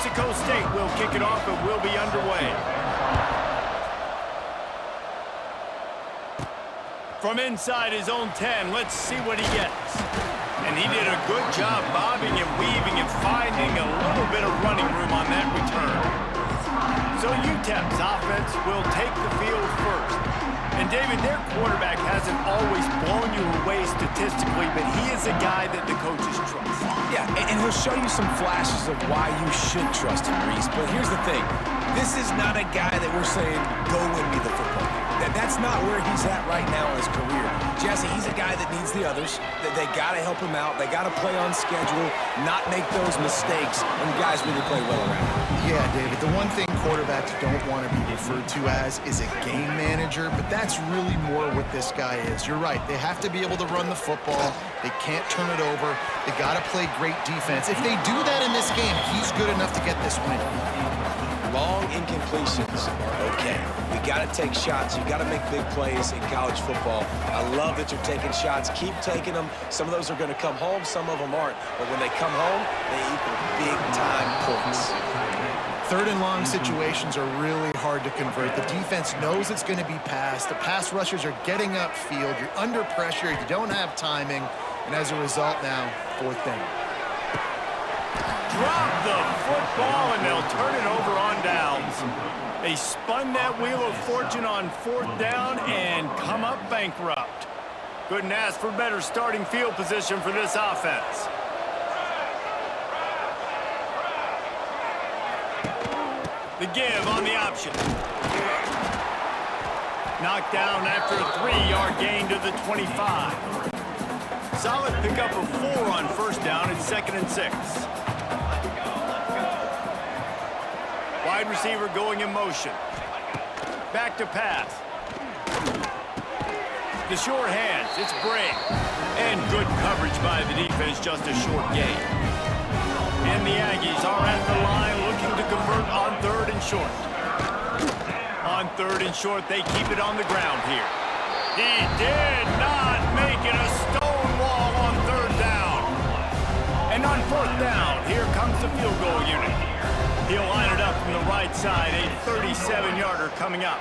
Mexico State will kick it off and will be underway. From inside his own 10, let's see what he gets. And he did a good job bobbing and weaving and finding a little bit of running room on that return. So UTEP's offense will take the field first. And David, their quarterback hasn't always blown you away statistically, but he is a guy that the coaches trust. Yeah, and he'll show you some flashes of why you should trust him, Reese. But here's the thing. This is not a guy that we're saying, go win me the football game. That's not where he's at right now in his career. Jesse, he's a guy that needs the others. They got to help him out. They got to play on schedule, not make those mistakes when guys really play well around him. Yeah, David, the one thing quarterbacks don't want to be referred to as is a game manager, but that's really more what this guy is. You're right. They have to be able to run the football. They can't turn it over. They got to play great defense. If they do that in this game, he's good enough to get this win. Long incompletions are okay. We got to take shots. You got to make big plays in college football. I love that you're taking shots. Keep taking them. Some of those are going to come home. Some of them aren't. But when they come home, they equal big-time points. Third and long situations are really hard to convert. The defense knows it's going to be passed. The pass rushers are getting upfield. You're under pressure. You don't have timing. And as a result now, fourth down. Drop the football, and they'll turn it over on downs. They spun that wheel of fortune on fourth down and come up bankrupt. Couldn't ask for better starting field position for this offense. The give on the option. Knocked down after a 3-yard gain to the 25. Solid pickup of 4 on first down. It's 2nd and 6. Wide receiver going in motion. Back to pass. The short hands. It's Bray. And good coverage by the defense. Just a short gain. And the Aggies are at the line looking to convert on 3rd and short. On 3rd and short, they keep it on the ground here. He did not make it a stone wall on 3rd down. And on 4th down, here comes the field goal unit. He'll line it up from the right side, a 37-yarder coming up.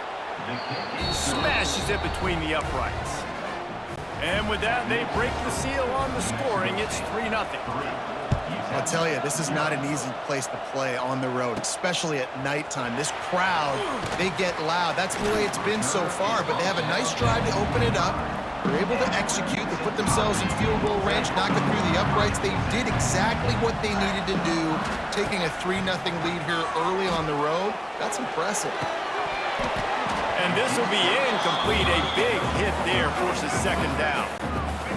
Smashes it between the uprights. And with that, they break the seal on the scoring. It's 3-0. I'll tell you, this is not an easy place to play on the road, especially at nighttime. This crowd, they get loud. That's the way it's been so far, but they have a nice drive to open it up. They're able to execute. They put themselves in field goal range, knock it through the uprights. They did exactly what they needed to do, taking a 3-0 lead here early on the road. That's impressive. And this will be incomplete. A big hit there forces 2nd down.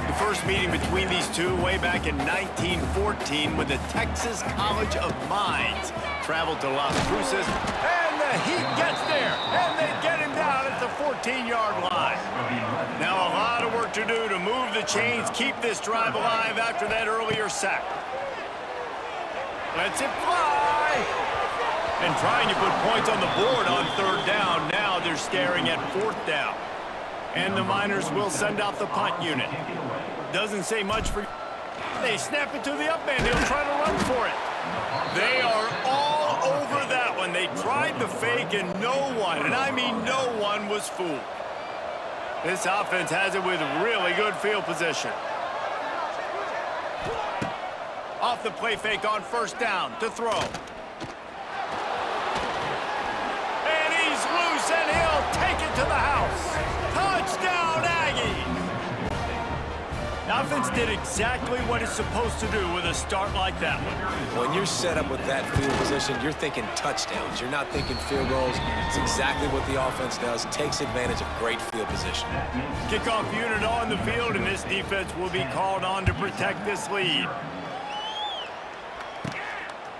The first meeting between these two way back in 1914 when the Texas College of Mines traveled to Las Cruces. And the Heat gets there, and they get him down at the 14-yard line. Now a lot of work to do to move the chains, keep this drive alive after that earlier sack. Lets it fly. And trying to put points on the board on 3rd down. Now they're staring at 4th down. And the Miners will send out the punt unit. Doesn't say much for... They snap it to the up man. He'll try to run for it. They are all over that one. They tried the fake, and no one, and I mean no one, was fooled. This offense has it with really good field position. Off the play fake on 1st down to throw. And he's loose, and he'll take it to the house. Touchdown, Aggies! The offense did exactly what it's supposed to do with a start like that one. When you're set up with that field position, you're thinking touchdowns. You're not thinking field goals. It's exactly what the offense does. Takes advantage of great field position. Kickoff unit on the field, and this defense will be called on to protect this lead.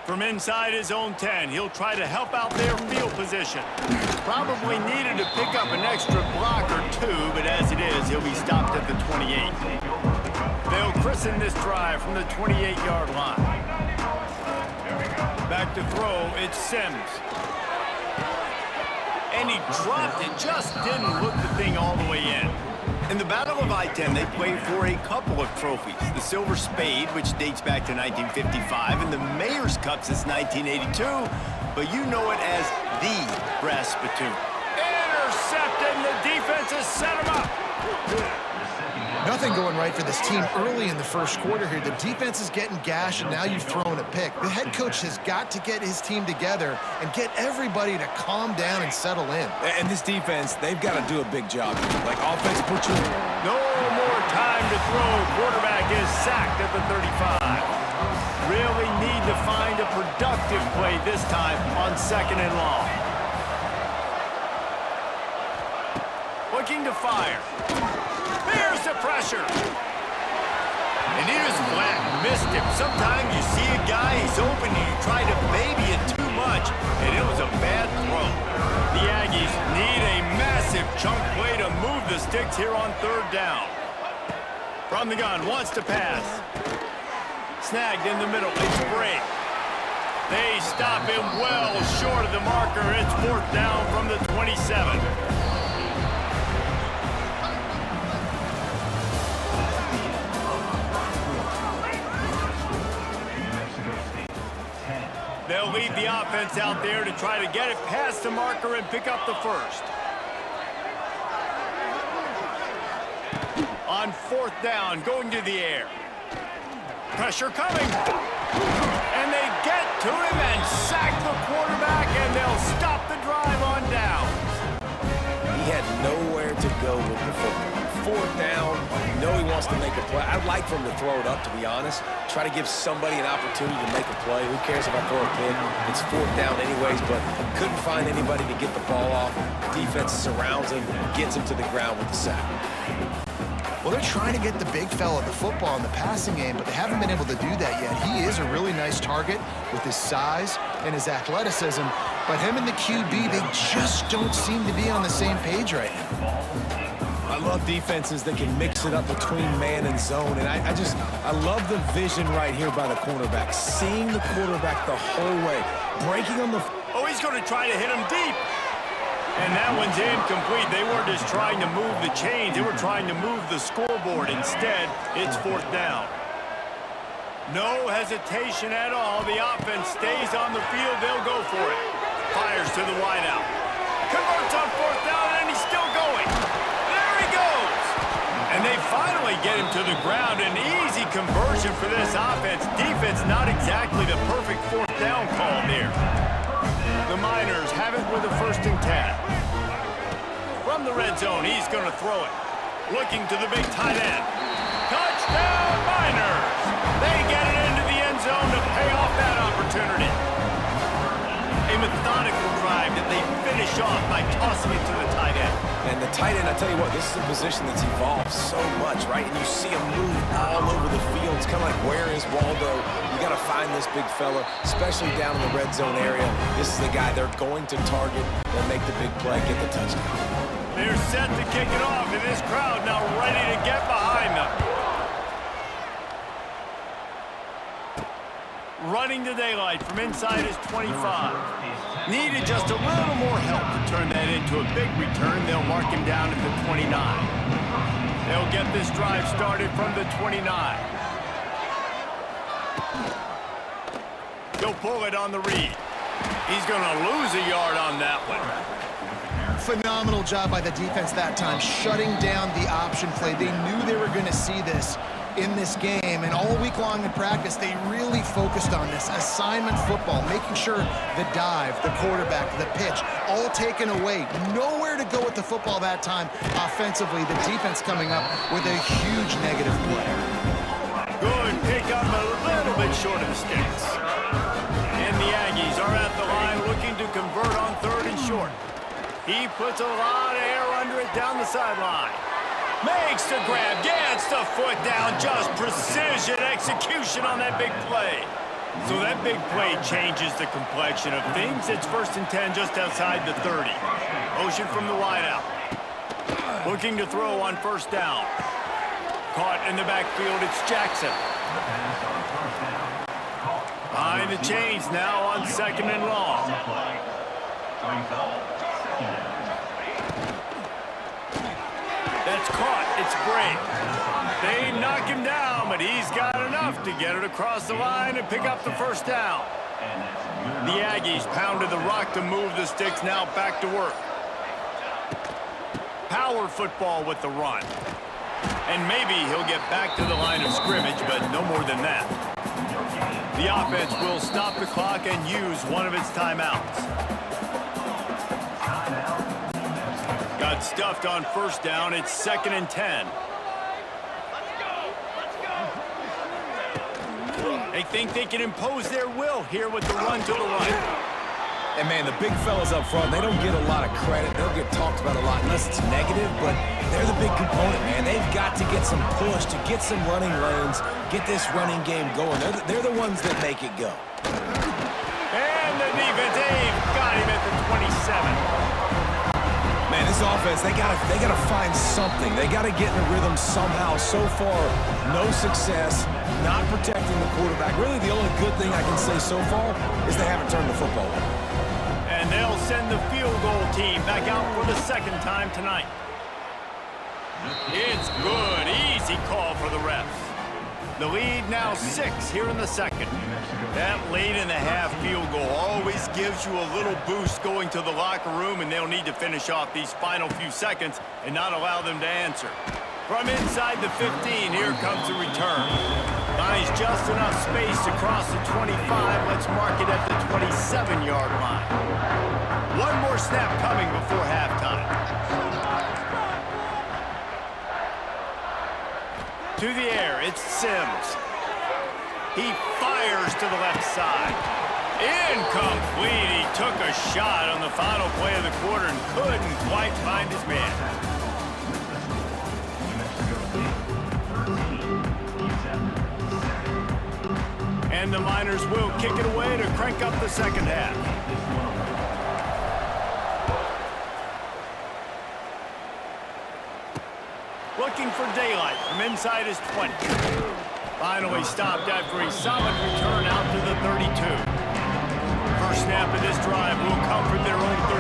From inside his own 10, he'll try to help out their field position. Probably needed to pick up an extra block or 2, but as it is, he'll be stopped at the 28. They'll christen this drive from the 28-yard line. Back to throw, it's Sims. And he dropped it, just didn't look the thing all the way in. In the Battle of I-10, they played for a couple of trophies. The Silver Spade, which dates back to 1955, and the Mayor's Cup since 1982. But you know it as the Brass Spittoon. Intercepted, and the defense has set him up. Nothing going right for this team early in the first quarter here. The defense is getting gashed, and now you've thrown a pick. The head coach has got to get his team together and get everybody to calm down and settle in. And this defense, they've got to do a big job here. Like, offense, put your... No more time to throw. Quarterback is sacked at the 35. Really need to find a productive play this time on 2nd and long. Looking to fire. There's the pressure. And he just flat missed him. Sometimes you see a guy, he's open, and you try to baby it too much, and it was a bad throw. The Aggies need a massive chunk play to move the sticks here on 3rd down. From the gun, wants to pass. Snagged in the middle, it's Bray. They stop him well short of the marker. It's 4th down from the 27. They'll leave the offense out there to try to get it past the marker and pick up the first. On 4th down, going to the air. Pressure coming. And they get to him and sack the quarterback, and they'll stop the drive on downs. He had nowhere to go with the football. 4th down, you know he wants to make a play. I'd like for him to throw it up, to be honest. Try to give somebody an opportunity to make a play. Who cares if I throw a pick? It's 4th down anyways, but couldn't find anybody to get the ball off. Defense surrounds him, gets him to the ground with the sack. Well, they're trying to get the big fella the football in the passing game, but they haven't been able to do that yet. He is a really nice target with his size and his athleticism, but him and the QB, they just don't seem to be on the same page right now. I love defenses that can mix it up between man and zone, and I love the vision right here by the cornerback, seeing the quarterback the whole way, breaking on the... Oh, he's going to try to hit him deep. And that one's incomplete. They weren't just trying to move the chains. They were trying to move the scoreboard. Instead, it's 4th down. No hesitation at all. The offense stays on the field. They'll go for it. Fires to the wideout. Converts on 4th down, and he's still going. There he goes. And they finally get him to the ground. An easy conversion for this offense. Defense not exactly the perfect 4th down call there. The Miners have it with a 1st and 10. From the red zone, he's going to throw it. Looking to the big tight end. Touchdown, Miners! They get it into the end zone to pay off that opportunity. A methodical drive that they finish off by tossing it to the tight end. And the tight end, I tell you what, this is a position that's evolved so much, right? And you see him move all over the field. It's kind of like, where is Waldo? You got to find this big fella, especially down in the red zone area. This is the guy they're going to target and make the big play, get the touchdown. They're set to kick it off, and this crowd now ready to get behind them. Running to daylight from inside his 25. Needed just a little more help to turn that into a big return. They'll mark him down at the 29. They'll get this drive started from the 29. They'll pull it on the read. He's going to lose a yard on that one. Phenomenal job by the defense that time, shutting down the option play. They knew they were going to see this in this game, and all week long in practice, they really focused on this assignment football, making sure the dive, the quarterback, the pitch, all taken away. Nowhere to go with the football that time offensively. The defense coming up with a huge negative play. Good pick up, a little bit short of the sticks. And the Aggies are at the line looking to convert on 3rd and short. He puts a lot of air under it down the sideline. Makes the grab, gets the foot down, just precision execution on that big play. So that big play changes the complexion of things. It's 1st and 10 just outside the 30. Motion from the wideout. Looking to throw on 1st down. Caught in the backfield, it's Jackson. Behind the chains now on 2nd and long. That's caught. It's Brake. They knock him down, but he's got enough to get it across the line and pick up the first down. The Aggies pounded the rock to move the sticks, now back to work. Power football with the run. And maybe he'll get back to the line of scrimmage, but no more than that. The offense will stop the clock and use one of its timeouts. Got stuffed on first down. It's 2nd and 10. They think they can impose their will here with the run to the right. And, man, the big fellas up front, they don't get a lot of credit. They don't get talked about a lot unless it's negative, but they're the big component, man. They've got to get some push, to get some running lanes, get this running game going. They're the ones that make it go. And the defense, Dave, got him at the 27. Man, this offense, they gotta find something. They gotta get in a rhythm somehow. So far, no success, not protecting the quarterback. Really, the only good thing I can say so far is they haven't turned the football over. And they'll send the field goal team back out for the 2nd time tonight. It's good. Easy call for the refs. The lead now 6 here in the 2nd. That late-in-the-half field goal always gives you a little boost going to the locker room, and they'll need to finish off these final few seconds and not allow them to answer. From inside the 15, here comes the return. Finds just enough space to cross the 25. Let's mark it at the 27-yard line. One more snap coming before halftime. To the air, it's Sims. He fires to the left side. Incomplete. He took a shot on the final play of the quarter and couldn't quite find his man. And the Miners will kick it away to crank up the 2nd half. Looking for daylight from inside his 20. Finally stopped after a solid return out to the 32. First snap of this drive will come from their own 32.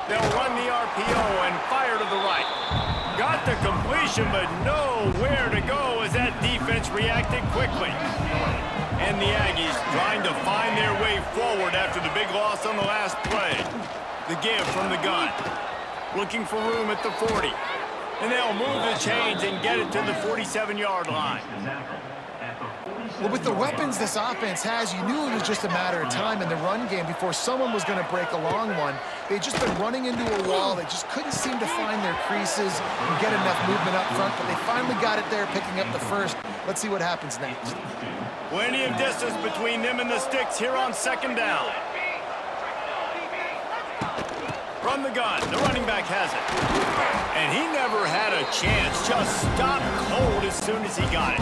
They'll run the RPO and fire to the right. Got the completion, but nowhere to go as that defense reacted quickly. And the Aggies trying to find their way forward after the big loss on the last play. The give from the gun. Looking for room at the 40. And they'll move the chains and get it to the 47-yard line. Well, with the weapons this offense has, you knew it was just a matter of time in the run game before someone was going to break a long one. They'd just been running into a wall. They just couldn't seem to find their creases and get enough movement up front, but they finally got it there, picking up the first. Let's see what happens next. Plenty of distance between them and the sticks here on 2nd down. From the gun, the running back has it. And he never had a chance, just stopped cold as soon as he got it.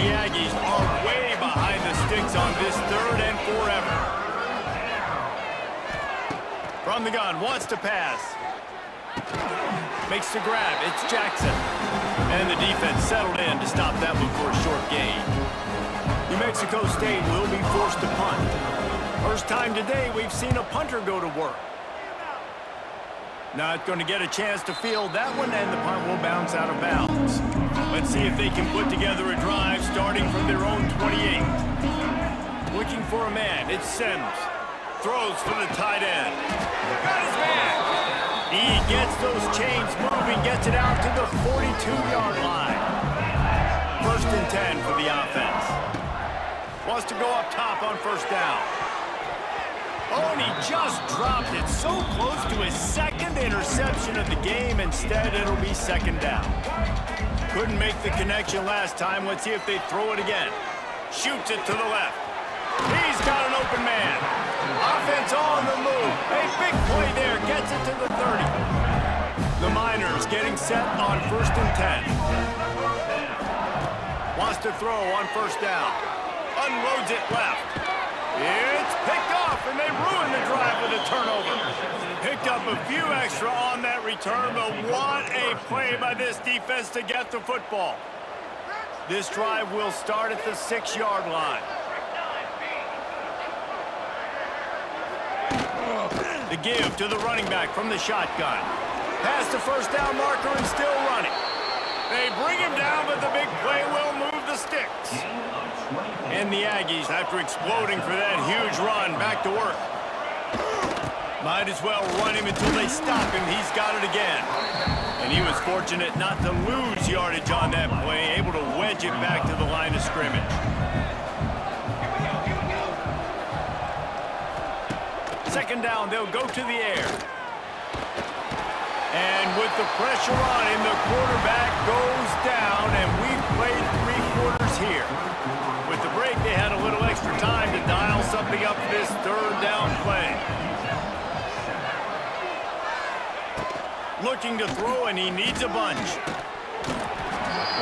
The Aggies are way behind the sticks on this 3rd and forever. From the gun, wants to pass. Makes the grab, it's Jackson. And the defense settled in to stop that one for a short gain. New Mexico State will be forced to punt. First time today we've seen a punter go to work. Not going to get a chance to field that one, and the punt will bounce out of bounds. Let's see if they can put together a drive starting from their own 28. Looking for a man, it's Sims. Throws for the tight end. Got his man! He gets those chains moving, gets it out to the 42-yard line. 1st and 10 for the offense. Wants to go up top on 1st down. Oh, and he just dropped it so close to his 2nd interception of the game. Instead, it'll be 2nd down. Couldn't make the connection last time. Let's see if they throw it again. Shoots it to the left. He's got an open man. Offense on the move. A big play there. Gets it to the 30. The Miners getting set on 1st and 10. Wants to throw on 1st down. Unloads it left. It's picked off, and they ruin the drive with a turnover. Picked up a few extra on that return, but what a play by this defense to get the football. This drive will start at the 6-yard line. The give to the running back from the shotgun. Past the first down marker and still running. They bring him down, but the big play will move the sticks. And the Aggies, after exploding for that huge run, back to work. Might as well run him until they stop him. He's got it again. And he was fortunate not to lose yardage on that play, able to wedge it back to the line of scrimmage. Second down, they'll go to the air. And with the pressure on him, the quarterback goes down, and we've played 3 quarters here. With the break, they had a little extra time to dial something up for this third down play. Looking to throw, and he needs a bunch.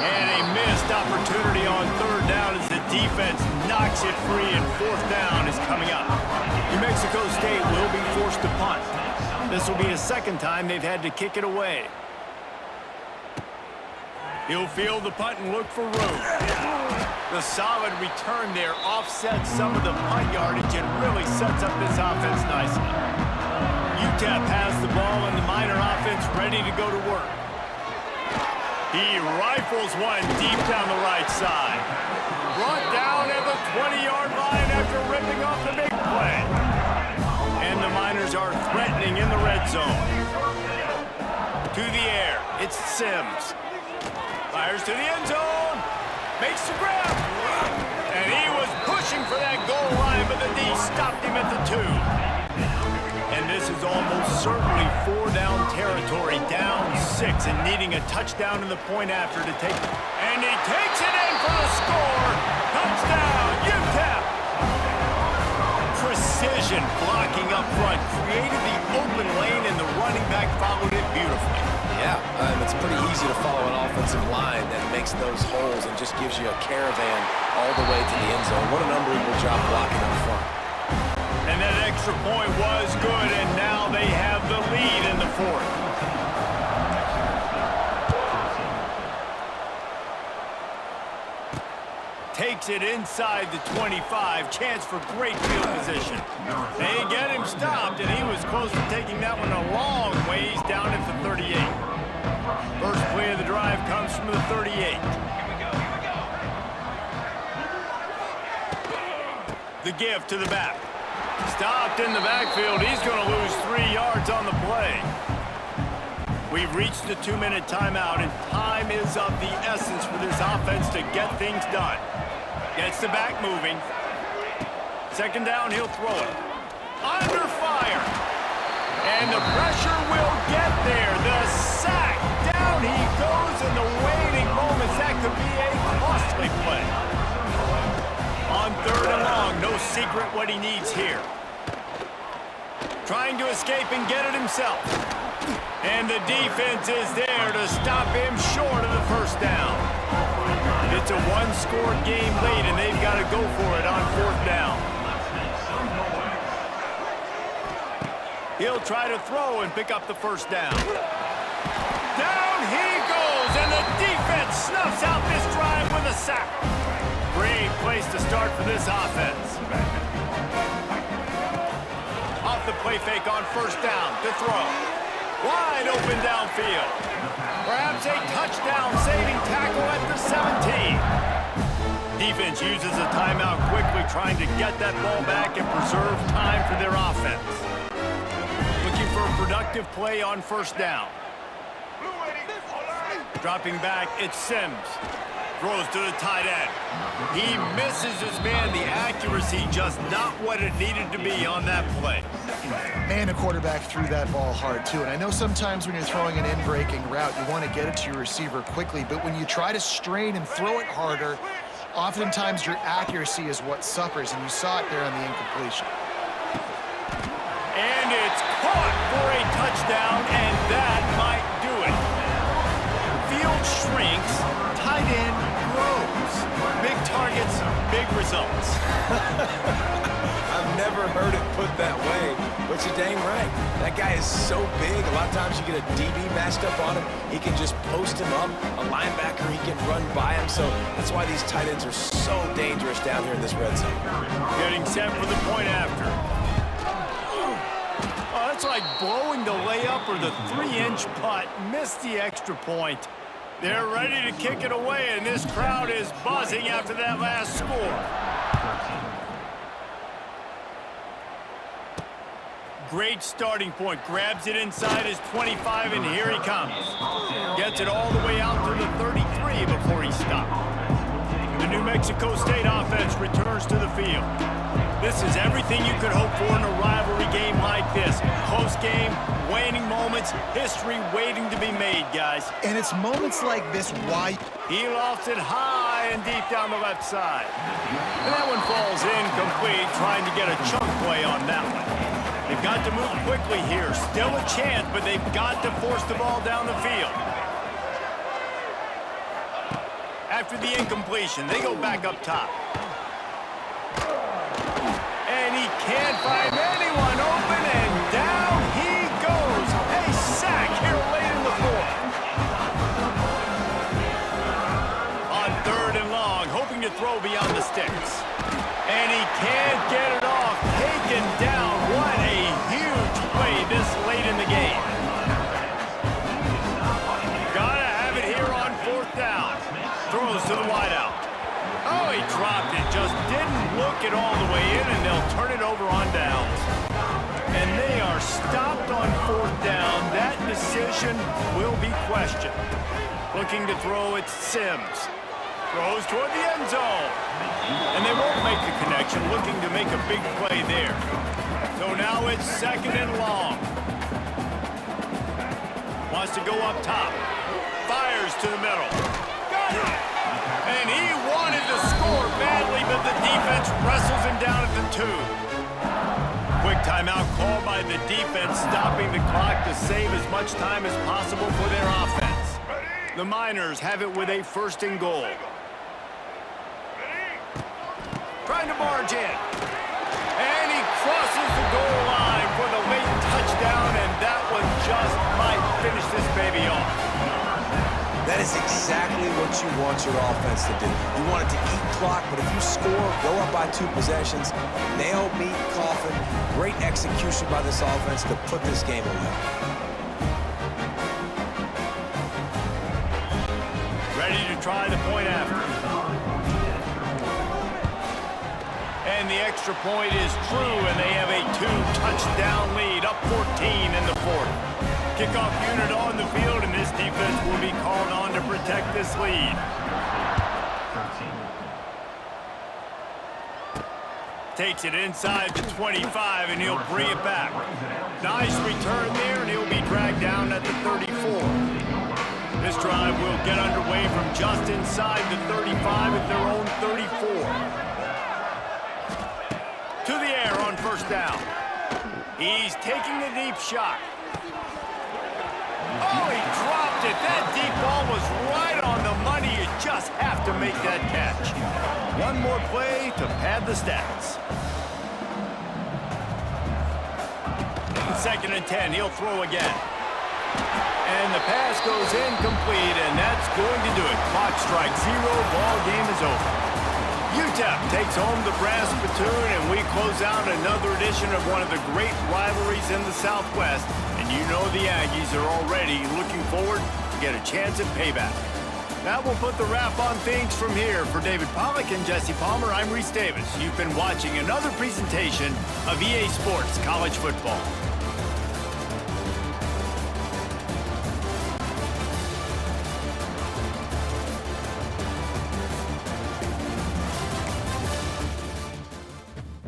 And a missed opportunity on third down as the defense knocks it free, and fourth down is coming up. New Mexico State will be forced to punt. This will be the second time they've had to kick it away. He'll field the punt and look for room. The solid return there offsets some of the punt yardage and really sets up this offense nicely. UTEP has the ball and the Miner offense ready to go to work. He rifles one deep down the right side. Brought down at the 20-yard line after ripping off the big play. And the Miners are threatening in the red zone. To the air, it's Sims. Fires to the end zone. Makes the grab. And he was pushing for that goal line, but the D stopped him at the 2. And this is almost certainly 4-down territory, down 6, and needing a touchdown in the point after to take. And he takes it in for the score. Touchdown, UTEP. Precision blocking up front, created the open lane, and the running back followed it beautifully. Yeah, it's pretty easy to follow an offensive line that makes those holes and just gives you a caravan all the way to the end zone. What an unbelievable job blocking up front. And that extra point was good, and now they have the lead in the fourth. Takes it inside the 25. Chance for great field position. They get him stopped, and he was close to taking that one a long ways down at the 38. First play of the drive comes from the 38. The give to the back. Stopped in the backfield. He's going to lose 3 yards on the play. We've reached the 2-minute timeout, and time is of the essence for this offense to get things done. Gets the back moving. Second down, he'll throw it. Under fire. And the pressure will get there. The sack. Down he goes in the waiting moments. That could be a costly play. On third and long, no secret what he needs here. Trying to escape and get it himself. And the defense is there to stop him short of the first down. It's a 1-score game late, and they've got to go for it on fourth down. He'll try to throw and pick up the first down. Down he goes, and the defense snuffs out this drive with a sack. Great place to start for this offense. Off the play fake on first down to throw. Wide open downfield. Perhaps a touchdown-saving tackle at the 17. Defense uses a timeout quickly, trying to get that ball back and preserve time for their offense. Looking for a productive play on first down. Dropping back, it's Sims. Throws to the tight end. He misses his man. The accuracy just not what it needed to be on that play. Man, the quarterback threw that ball hard, too. And I know sometimes when you're throwing an in-breaking route, you want to get it to your receiver quickly. But when you try to strain and throw it harder, oftentimes your accuracy is what suffers. And you saw it there on the incompletion. And it's caught for a touchdown, and that might do it. Field shrinks, tight end grows. Big targets, big results. I've never heard it put that way, but you're dang right. That guy is so big, a lot of times you get a DB matched up on him. He can just post him up. A linebacker, he can run by him. So that's why these tight ends are so dangerous down here in this red zone. Getting set for the point after. Oh, that's a blowing the layup or the 3-inch putt, missed the extra point. They're ready to kick it away, and this crowd is buzzing after that last score. Great starting point. Grabs it inside his 25, and here he comes. Gets it all the way out to the 33 before he stopped. The New Mexico State offense returns to the field. This is everything you could hope for in a rivalry game like this. Close game, waning moments, history waiting to be made, guys. And it's moments like this why... He lofts it high and deep down the left side. And that one falls incomplete, trying to get a chunk play on that one. They've got to move quickly here. Still a chance, but they've got to force the ball down the field. After the incompletion, they go back up top. And he can't find anyone open, and down he goes. A sack here late in the fourth. On 3rd and long, hoping to throw beyond the sticks. And he can't get it off. Taken down. What a huge play this late in the game. Gotta have it here on 4th down. Throws to the wideout. Oh, he dropped it. Just didn't look it all the way in, and they'll turn it over on downs. And they are stopped on 4th down. That decision will be questioned. Looking to throw, it's Sims. Throws toward the end zone. And they won't make the connection, looking to make a big play there. So now it's 2nd and long. Wants to go up top. Fires to the middle. Got it! And he wanted to score badly, but the defense wrestles him down at the 2. Quick timeout call by the defense, stopping the clock to save as much time as possible for their offense. The Miners have it with a 1st and goal. Trying to barge in. And he crosses the goal line for the late touchdown, and that one just might finish this baby off. That is exactly what you want your offense to do. You want it to eat clock, but if you score, go up by 2 possessions, nail, meet, coffin. Great execution by this offense to put this game away. Ready to try the point after. And the extra point is true, and they have a 2-touchdown lead, up 14 in the 4th. Kickoff unit on the field, and this defense will be called on to protect this lead. Takes it inside the 25, and he'll bring it back. Nice return there, and he'll be dragged down at the 34. This drive will get underway from just inside the 35 at their own 34. To the air on 1st down. He's taking the deep shot. Oh, he dropped it. That deep ball was right on the money. You just have to make that catch. One more play to pad the stats. 2nd and 10. He'll throw again. And the pass goes incomplete, and that's going to do it. Clock strikes 0. Ball game is over. UTEP takes home the brass spittoon, and we close out another edition of one of the great rivalries in the Southwest. And you know the Aggies are already looking forward to get a chance at payback. That will put the wrap on things from here. For David Pollack and Jesse Palmer, I'm Reese Davis. You've been watching another presentation of EA Sports College Football.